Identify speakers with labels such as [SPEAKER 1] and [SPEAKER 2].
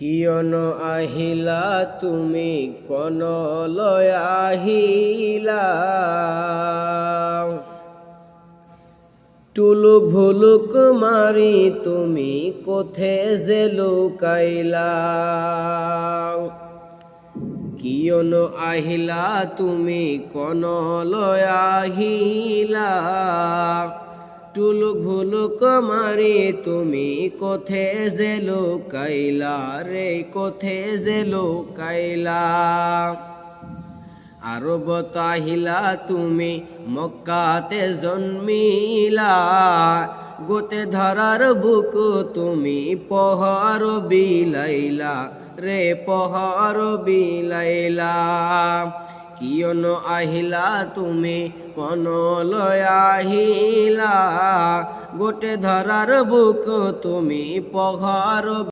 [SPEAKER 1] কিয়ন আহিলা তুমি কনলয় আহিলা, টুলুক ভুলুক মারি তুমি কোথে যে লুকাইলা। কিয়ন আহিলা তুমি কনলয় আহিলা, টুলুক ভুলুক মারি তুমি কোথে যে লুকাইলা রে, কোথে যে লুকাইলা। আরবত আহিলা তুমি মক্কাতে জন্মিলা, গোতে ধরার বুক তুমি পহর বিলাইলা রে, পহর বিলাইলা। কিয়ন আহিলা তুমি কনলয় আহিলা, গোটে ধরার বুক তুমি পহর